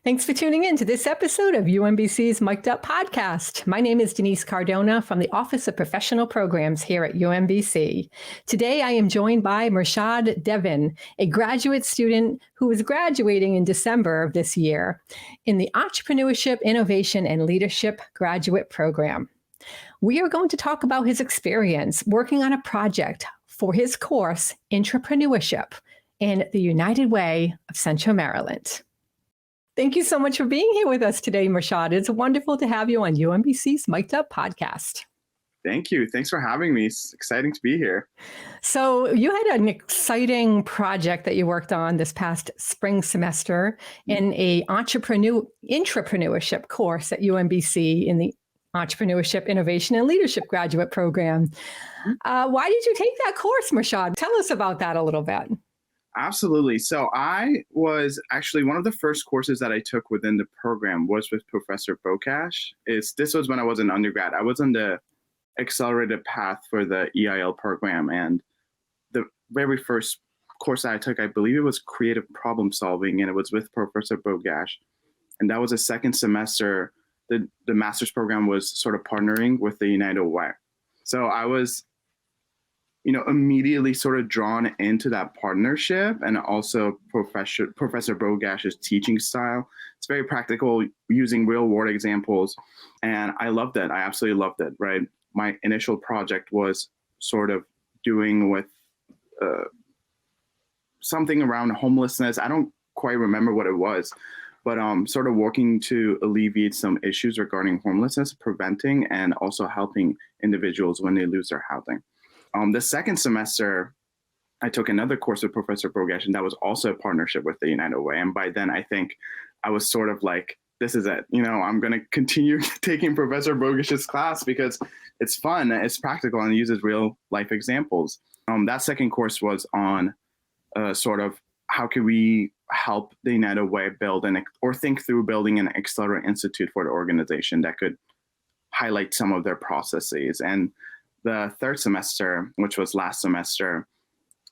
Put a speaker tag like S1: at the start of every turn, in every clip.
S1: Thanks for tuning in to this episode of UMBC's Mic'd Up podcast. My name is Denise Cardona from the Office of Professional Programs here at UMBC. Today, I am joined by Mehrshad Devin, a graduate student who is graduating in December of this year in the Entrepreneurship, Innovation, and Leadership graduate program. We are going to talk about his experience working on a project for his course, Entrepreneurship, in the United Way of Central Maryland. Thank you so much for being here with us today, Mehrshad. It's wonderful to have you on UMBC's Mic'd Up podcast.
S2: Thank you. Thanks for having me. It's exciting to be here.
S1: So you had an exciting project that you worked on this past spring semester in a Intrapreneurship course at UMBC in the Entrepreneurship, Innovation, and Leadership graduate program. Why did you take that course, Mehrshad? Tell us about that a little bit.
S2: Absolutely. So I was actually one of the first courses that I took within the program was with Professor Bokash. This was when I was an undergrad. I was on the accelerated path for the EIL program. And the very first course I took, I believe it was creative problem solving, and it was with Professor Bokash. And that was a second semester. The master's program was sort of partnering with the United Way. So I was immediately sort of drawn into that partnership, and also Professor Bogash's teaching style. It's very practical, using real world examples. And I loved it. I absolutely loved it, right? My initial project was sort of doing with something around homelessness. I don't quite remember what it was, but sort of working to alleviate some issues regarding homelessness, preventing, and also helping individuals when they lose their housing. The second semester, I took another course with Professor Bokash, and that was also a partnership with the United Way. And by then, I think I was sort of like, this is it. I'm going to continue taking Professor Bogash's class because it's fun, it's practical, and it uses real life examples. That second course was on sort of how can we help the United Way build or think through building an accelerator institute for the organization that could highlight some of their processes. And the third semester, which was last semester,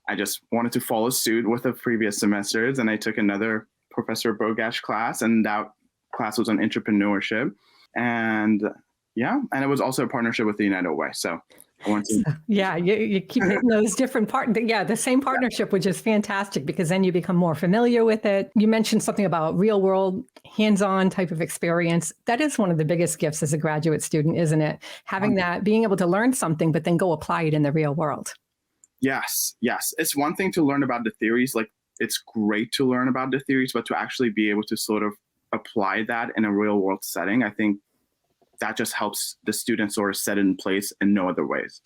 S2: I just wanted to follow suit with the previous semesters, and I took another Professor Bokash class, and that class was on entrepreneurship. And it was also a partnership with the United Way. So I want to...
S1: you keep hitting those different parts. The same partnership, which is fantastic because then you become more familiar with it. You mentioned something about real world, hands-on type of experience. That is one of the biggest gifts as a graduate student, isn't it? Having that, being able to learn something, but then go apply it in the real world.
S2: Yes. It's one thing to learn about the theories. Like, it's great to learn about the theories, but to actually be able to sort of apply that in a real world setting, I think that just helps the students sort of set it in place in no other ways.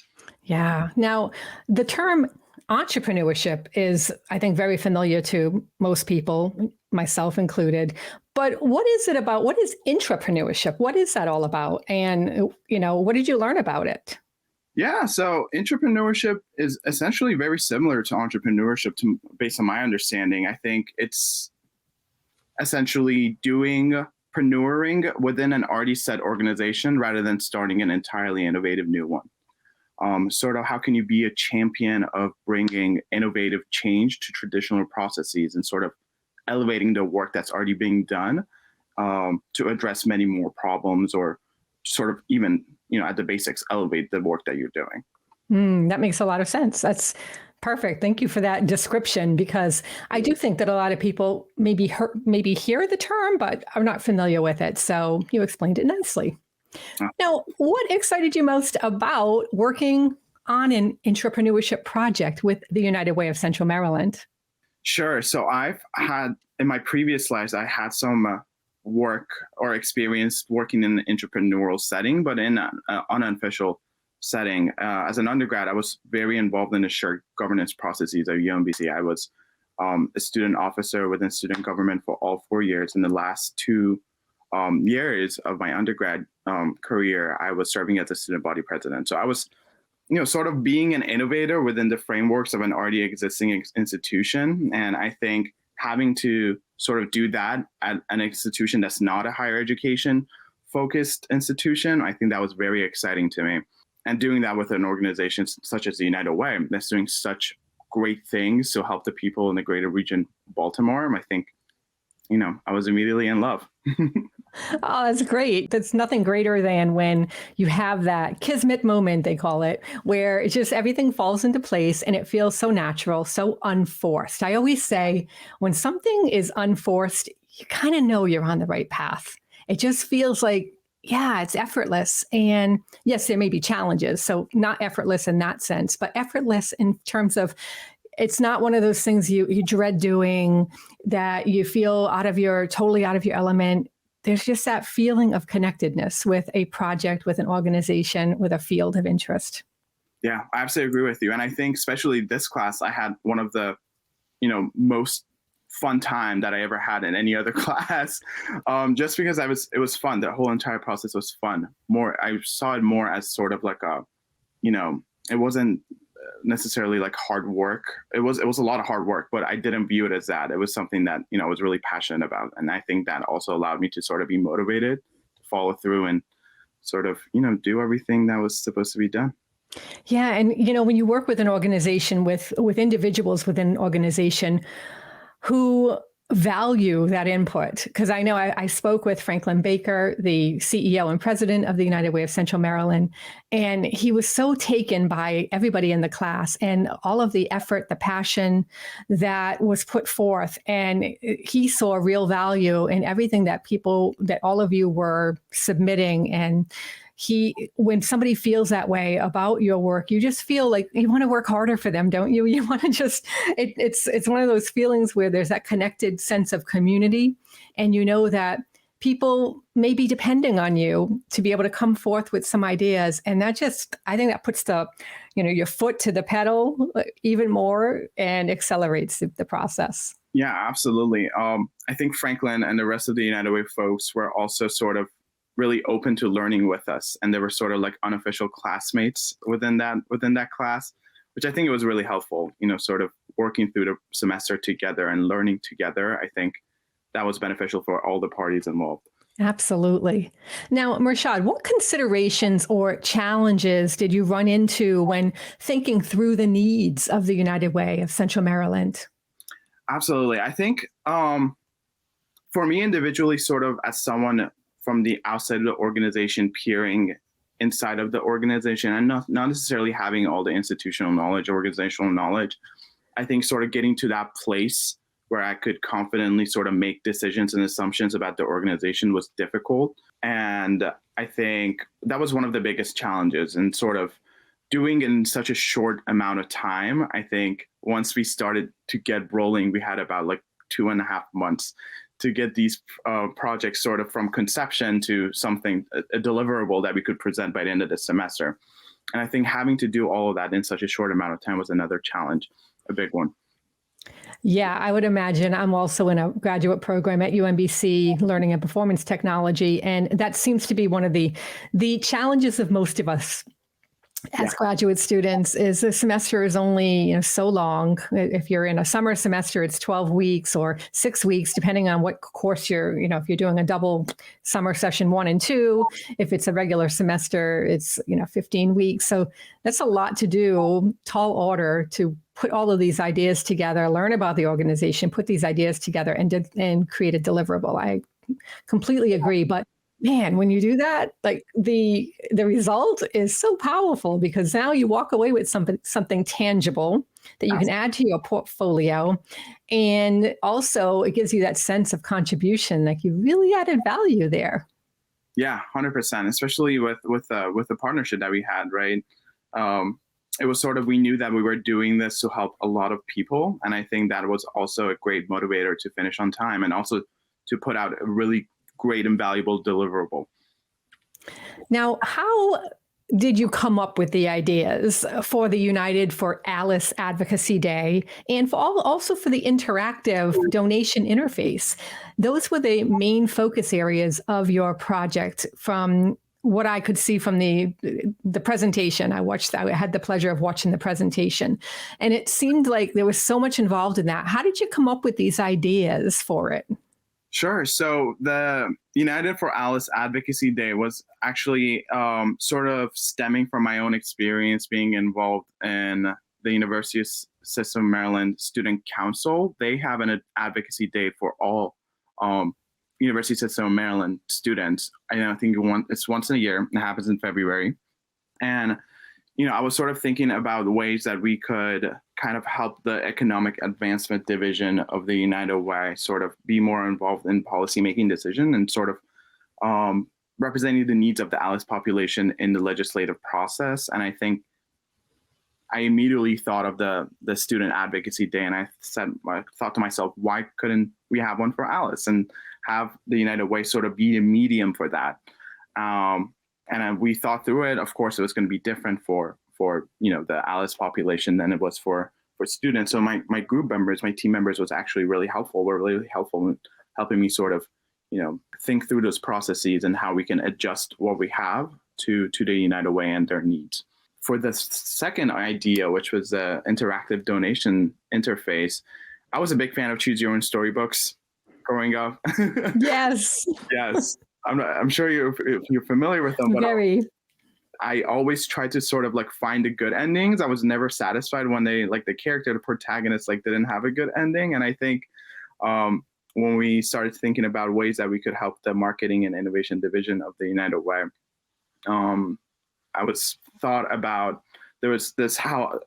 S2: Yeah.
S1: Now, the term entrepreneurship is, I think, very familiar to most people, myself included. But what is it about? What is intrapreneurship? What is that all about? And, what did you learn about it?
S2: Yeah, so entrepreneurship is essentially very similar to entrepreneurship based on my understanding. I think it's essentially preneuring within an already set organization rather than starting an entirely innovative new one. Sort of how can you be a champion of bringing innovative change to traditional processes and sort of elevating the work that's already being done to address many more problems, or sort of even, at the basics, elevate the work that you're doing.
S1: That makes a lot of sense. That's perfect. Thank you for that description, because I do think that a lot of people maybe hear the term, but are not familiar with it. So you explained it nicely. Now, what excited you most about working on an entrepreneurship project with the United Way of Central Maryland?
S2: Sure. So I've had, in my previous lives, I had some work or experience working in an entrepreneurial setting, but in an unofficial setting. As an undergrad, I was very involved in the shared governance processes at UMBC. I was a student officer within student government for all 4 years. In the last 2 years of my undergrad career, I was serving as a student body president. So I was, sort of being an innovator within the frameworks of an already existing institution. And I think having to sort of do that at an institution that's not a higher education focused institution, I think that was very exciting to me. And doing that with an organization such as the United Way that's doing such great things to help the people in the greater region of Baltimore, I think, I was immediately in love.
S1: Oh, that's great. That's nothing greater than when you have that kismet moment, they call it, where it's just everything falls into place and it feels so natural, so unforced. I always say when something is unforced, you kind of know you're on the right path. It just feels like, yeah, it's effortless. And yes, there may be challenges. So not effortless in that sense, but effortless in terms of it's not one of those things you dread doing, that you feel totally out of your element. There's just that feeling of connectedness with a project, with an organization, with a field of interest.
S2: Yeah, I absolutely agree with you. And I think especially this class, I had one of the, most fun time that I ever had in any other class, just because it was fun. The whole entire process was fun. I saw it more as sort of like it wasn't necessarily like hard work. It was a lot of hard work, but I didn't view it as that. It was something that, I was really passionate about. And I think that also allowed me to sort of be motivated to follow through and sort of, do everything that was supposed to be done.
S1: Yeah. And, when you work with an organization, with individuals within an organization who value that input, because I know I spoke with Franklin Baker, the CEO and president of the United Way of Central Maryland, and he was so taken by everybody in the class and all of the effort, the passion that was put forth. And he saw real value in everything that all of you were submitting. And when somebody feels that way about your work, you just feel like you want to work harder for them, don't you? You want to it's one of those feelings where there's that connected sense of community, and that people may be depending on you to be able to come forth with some ideas. And I think that puts your foot to the pedal even more and accelerates the process.
S2: Yeah, absolutely. I think Franklin and the rest of the United Way folks were also sort of really open to learning with us, and they were sort of like unofficial classmates within that class, which I think it was really helpful, sort of working through the semester together and learning together. I think that was beneficial for all the parties involved.
S1: Absolutely. Now, Mehrshad, what considerations or challenges did you run into when thinking through the needs of the United Way of Central Maryland?
S2: Absolutely. I think for me individually, sort of as someone from the outside of the organization, peering inside of the organization and not necessarily having all the institutional knowledge, organizational knowledge, I think sort of getting to that place where I could confidently sort of make decisions and assumptions about the organization was difficult. And I think that was one of the biggest challenges, and sort of doing in such a short amount of time. I think once we started to get rolling, we had about like 2.5 months to get these projects sort of from conception to something, a deliverable that we could present by the end of the semester. And I think having to do all of that in such a short amount of time was another challenge, a big one.
S1: Yeah, I would imagine. I'm also in a graduate program at UMBC, Learning and Performance Technology, and that seems to be one of the challenges of most of us as graduate students. Is the semester is only so long. If you're in a summer semester, it's 12 weeks or 6 weeks, depending on what course if you're doing a double summer session 1 and 2. If it's a regular semester, it's 15 weeks. So that's a lot to do, tall order to put all of these ideas together, learn about the organization, put these ideas together and create a deliverable. I completely agree. But man, when you do that, like the result is so powerful, because now you walk away with something tangible that you can add to your portfolio. And also it gives you that sense of contribution, like you really added value there.
S2: Yeah, 100%, especially with the partnership that we had, right? It was sort of, we knew that we were doing this to help a lot of people. And I think that was also a great motivator to finish on time, and also to put out a really great and valuable deliverable.
S1: Now, how did you come up with the ideas for the United for ALICE Advocacy Day, and also for the interactive donation interface? Those were the main focus areas of your project, from what I could see from the presentation. I had the pleasure of watching the presentation, and it seemed like there was so much involved in that. How did you come up with these ideas for it?
S2: Sure. So the United for ALICE Advocacy Day was actually sort of stemming from my own experience being involved in the University of Maryland Student Council. They have an advocacy day for all University System of Maryland students. I think it's once in a year. It happens in February. And, I was sort of thinking about ways that we could kind of help the Economic Advancement Division of the United Way sort of be more involved in policymaking decision and sort of representing the needs of the ALICE population in the legislative process. And I think I immediately thought of the Student Advocacy Day, and I thought to myself, why couldn't we have one for ALICE and have the United Way sort of be a medium for that? And we thought through it. Of course, it was going to be different for the ALICE population than it was for students. So my group members, my team members, was actually really helpful. Were really helpful in helping me sort of think through those processes and how we can adjust what we have to the United Way and their needs. For the second idea, which was the interactive donation interface, I was a big fan of Choose Your Own Storybooks growing up.
S1: Yes.
S2: Yes. I'm sure you're familiar with them, but
S1: Very.
S2: I always tried to sort of like find the good endings. I was never satisfied when they the protagonist didn't have a good ending. And I think when we started thinking about ways that we could help the marketing and innovation division of the United Way, I was thought about there was this how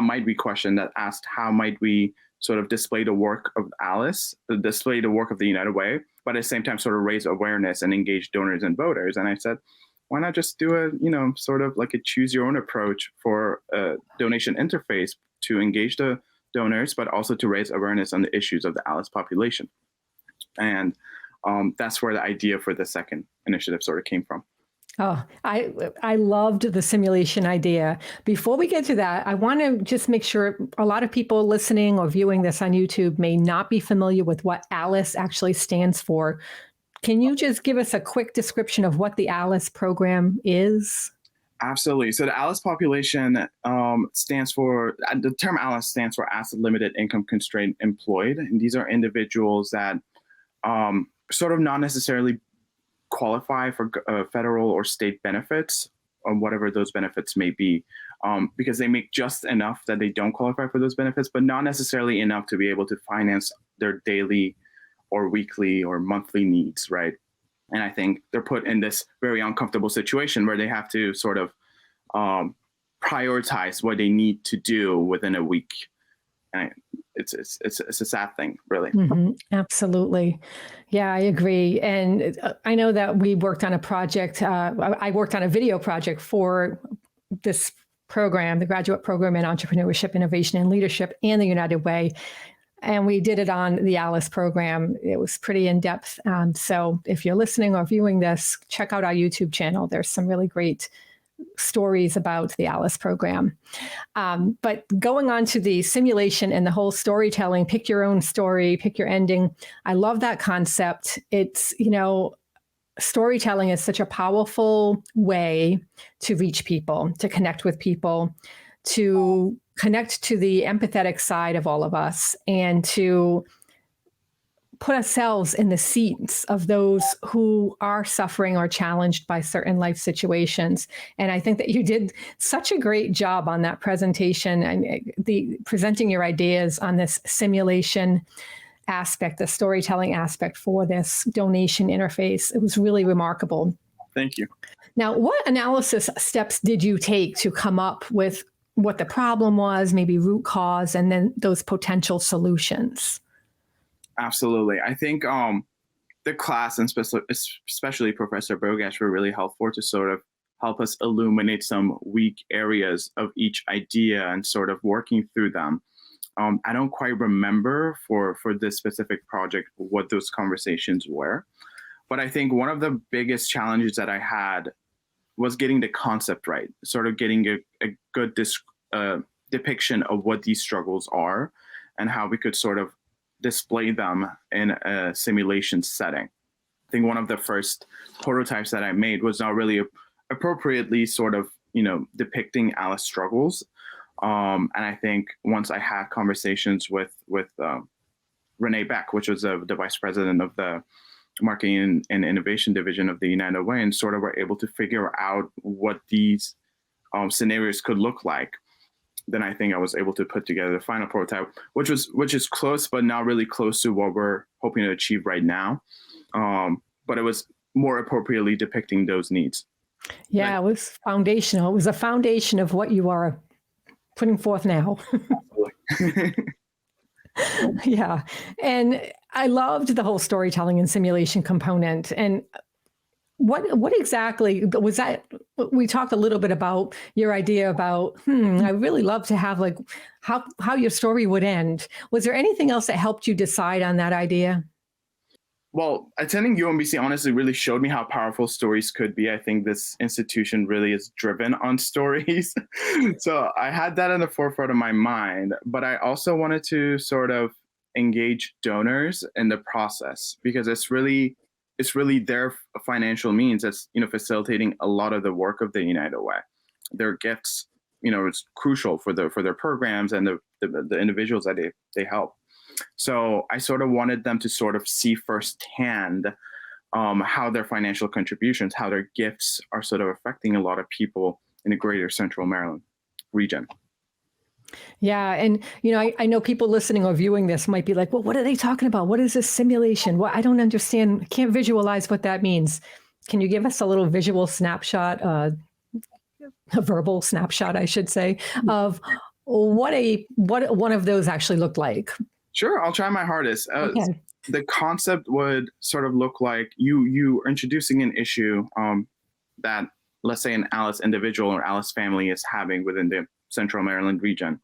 S2: might we question that asked how might we sort of display the work of ALICE, display the work of the United Way, but at the same time sort of raise awareness and engage donors and voters. And I said, why not just do a sort of like a choose your own approach for a donation interface to engage the donors, but also to raise awareness on the issues of the ALICE population. And that's where the idea for the second initiative sort of came from.
S1: Oh, I loved the simulation idea. Before we get to that, I want to just make sure a lot of people listening or viewing this on YouTube may not be familiar with what ALICE actually stands for. Can you just give us a quick description of what the ALICE program is?
S2: Absolutely. So the ALICE population stands for, the term ALICE stands for Asset Limited Income Constraint Employed. And these are individuals that sort of not necessarily qualify for federal or state benefits, or whatever those benefits may be, because they make just enough that they don't qualify for those benefits, but not necessarily enough to be able to finance their daily or weekly or monthly needs, right? And I think they're put in this very uncomfortable situation where they have to sort of prioritize what they need to do within a week. And it's a sad thing, really.
S1: Mm-hmm. Absolutely. Yeah, I agree. And I know that we worked on a project. I worked on a video project for this program, the graduate program in entrepreneurship, innovation, and leadership, and the United Way. And we did it on the ALICE program. It was pretty in-depth. So if you're listening or viewing this, check out our YouTube channel. There's some really great stories about the ALICE program. But going on to the simulation and the whole storytelling, pick your own story, pick your ending. I love that concept. It's, storytelling is such a powerful way to reach people, to connect with people, to connect to the empathetic side of all of us, and to put ourselves in the seats of those who are suffering or challenged by certain life situations. And I think that you did such a great job on that presentation and presenting your ideas on this simulation aspect, the storytelling aspect for this donation interface. It was really remarkable.
S2: Thank you.
S1: Now, what analysis steps did you take to come up with what the problem was, maybe root cause, and then those potential solutions?
S2: Absolutely. I think the class, and especially Professor Bogash, were really helpful to sort of help us illuminate some weak areas of each idea and sort of working through them. I don't quite remember for this specific project what those conversations were, but I think one of the biggest challenges that I had was getting the concept right, sort of getting a good depiction of what these struggles are and how we could sort of display them in a simulation setting. I think one of the first prototypes that I made was not really appropriately sort of, depicting ALICE struggles. And I think once I had conversations with Renee Beck, which was the vice president of the marketing and innovation division of the United Way, and sort of were able to figure out what these scenarios could look like. then I think I was able to put together the final prototype, which is close, but not really close to what we're hoping to achieve right now. But it was more appropriately depicting those needs.
S1: Yeah, it was foundational. It was a foundation of what you are putting forth now. Yeah. And I loved the whole storytelling and simulation component. And what exactly was that? We talked a little bit about your idea about, I really love to have like how your story would end. Was there anything else that helped you decide on that idea?
S2: Well, attending UMBC honestly really showed me how powerful stories could be. I think this institution really is driven on stories. So I had that in the forefront of my mind, but I also wanted to sort of engage donors in the process, because it's really their financial means that's, facilitating a lot of the work of the United Way. Their gifts, it's crucial for their programs and the individuals that they help. So I sort of wanted them to sort of see firsthand how their financial contributions, how their gifts are sort of affecting a lot of people in the greater Central Maryland region.
S1: Yeah. And, I know people listening or viewing this might be like, well, what are they talking about? What is this simulation? Well, I don't understand. I can't visualize what that means. Can you give us a little visual snapshot, a verbal snapshot, I should say, of what one of those actually looked like?
S2: Sure, I'll try my hardest.
S1: Okay.
S2: The concept would sort of look like you are introducing an issue that, let's say, an ALICE individual or ALICE family is having within the Central Maryland region.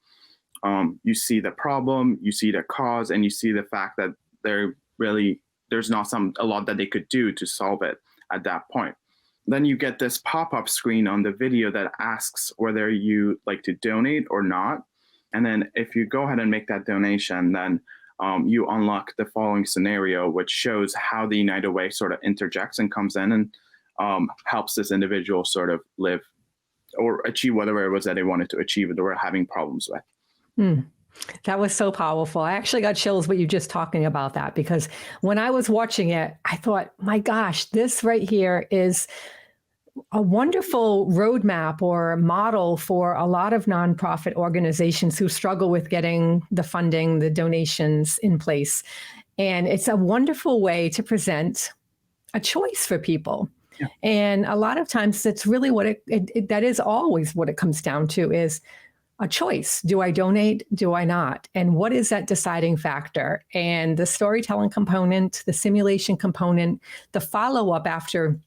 S2: You see the problem, you see the cause, and you see the fact that there's not a lot that they could do to solve it at that point. Then you get this pop-up screen on the video that asks whether you like to donate or not. And then if you go ahead and make that donation, then you unlock the following scenario, which shows how the United Way sort of interjects and comes in and helps this individual sort of live or achieve whatever it was that they wanted to achieve or they were having problems with.
S1: That was so powerful. I actually got chills with you just talking about that, because when I was watching it, I thought, my gosh, this right here is a wonderful roadmap or model for a lot of nonprofit organizations who struggle with getting the funding, the donations in place. And it's a wonderful way to present a choice for people. Yeah. And a lot of times that's really what that is always what it comes down to, is a choice. Do I donate? Do I not? And what is that deciding factor? And the storytelling component, the simulation component, the follow-up after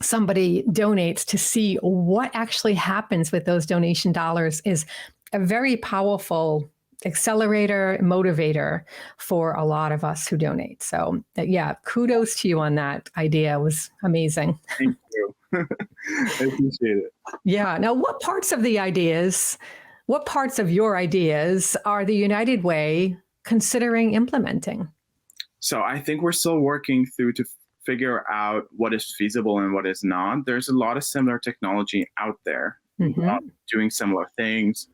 S1: somebody donates to see what actually happens with those donation dollars is a very powerful accelerator, motivator for a lot of us who donate. So yeah, kudos to you on that idea. It was amazing.
S2: Thank you. I appreciate it.
S1: Yeah. Now, what parts of your ideas are the United Way considering implementing?
S2: So I think we're still working through to figure out what is feasible and what is not. There's a lot of similar technology out there doing similar things,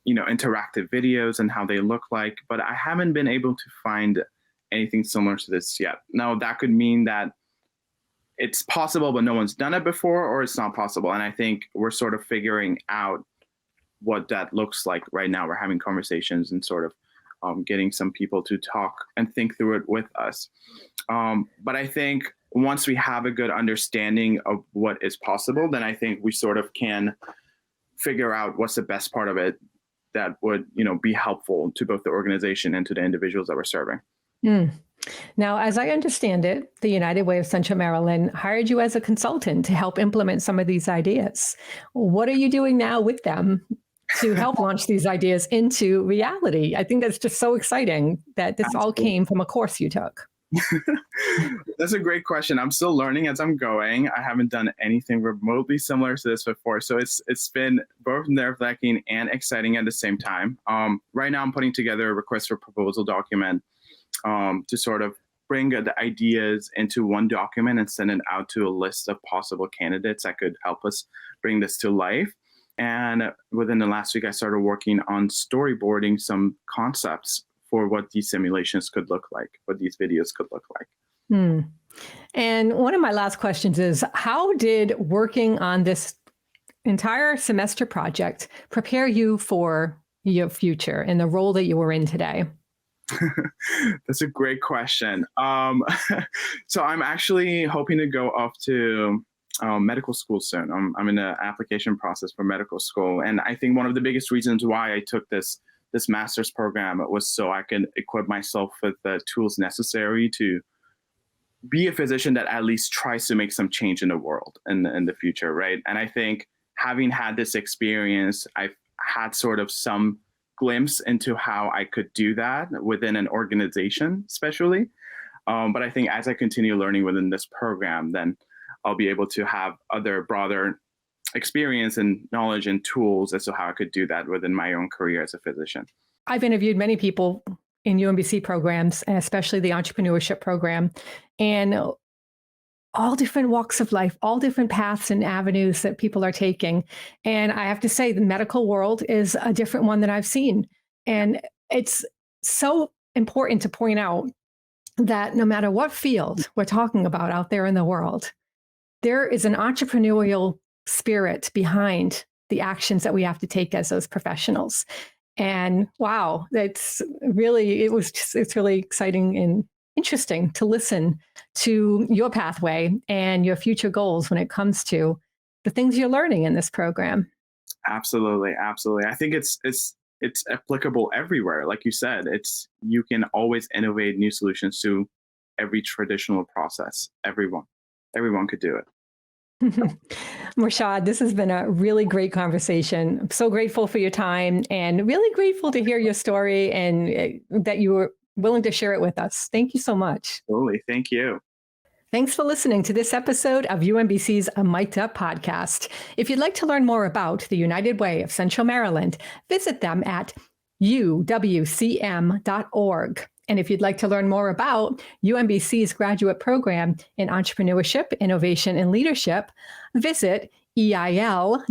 S2: interactive videos and how they look like, but I haven't been able to find anything similar to this yet. Now, that could mean that it's possible, but no one's done it before, or it's not possible. And I think we're sort of figuring out what that looks like right now. We're having conversations and sort of getting some people to talk and think through it with us. But I think once we have a good understanding of what is possible, then I think we sort of can figure out what's the best part of it that would, be helpful to both the organization and to the individuals that we're serving.
S1: Now, as I understand it, the United Way of Central Maryland hired you as a consultant to help implement some of these ideas. What are you doing now with them to help launch these ideas into reality? I think that's just so exciting that this all came from a course you took.
S2: That's a great question. I'm still learning as I'm going. I haven't done anything remotely similar to this before. So it's been both nerve-wracking and exciting at the same time. Right now I'm putting together a request for proposal document to sort of bring the ideas into one document and send it out to a list of possible candidates that could help us bring this to life. And within the last week, I started working on storyboarding some concepts for what these simulations could look like, what these videos could look like.
S1: And one of my last questions is, how did working on this entire semester project prepare you for your future and the role that you were in today?
S2: That's a great question. So I'm actually hoping to go off to medical school soon. I'm in the application process for medical school, and I think one of the biggest reasons why I took this master's program was so I can equip myself with the tools necessary to be a physician that at least tries to make some change in the world in the future, right? And I think having had this experience, I've had sort of some glimpse into how I could do that within an organization, especially. But I think as I continue learning within this program, then I'll be able to have other broader experience and knowledge and tools as to how I could do that within my own career as a physician.
S1: I've interviewed many people in UMBC programs, and especially the entrepreneurship program, and all different walks of life, all different paths and avenues that people are taking. And I have to say, the medical world is a different one that I've seen. And it's so important to point out that no matter what field we're talking about out there in the world, there is an entrepreneurial spirit behind the actions that we have to take as those professionals. And wow, it's really exciting and interesting to listen to your pathway and your future goals when it comes to the things you're learning in this program.
S2: Absolutely. I think it's applicable everywhere. Like you said, you can always innovate new solutions to every traditional process. Everyone could do it.
S1: Mehrshad, this has been a really great conversation. I'm so grateful for your time and really grateful to hear your story and that you were willing to share it with us. Thank you so much.
S2: Absolutely. Thank you.
S1: Thanks for listening to this episode of UMBC's A Mic'd Up podcast. If you'd like to learn more about the United Way of Central Maryland, visit them at uwcm.org. And if you'd like to learn more about UMBC's graduate program in entrepreneurship, innovation, and leadership, visit eil.umbc.edu.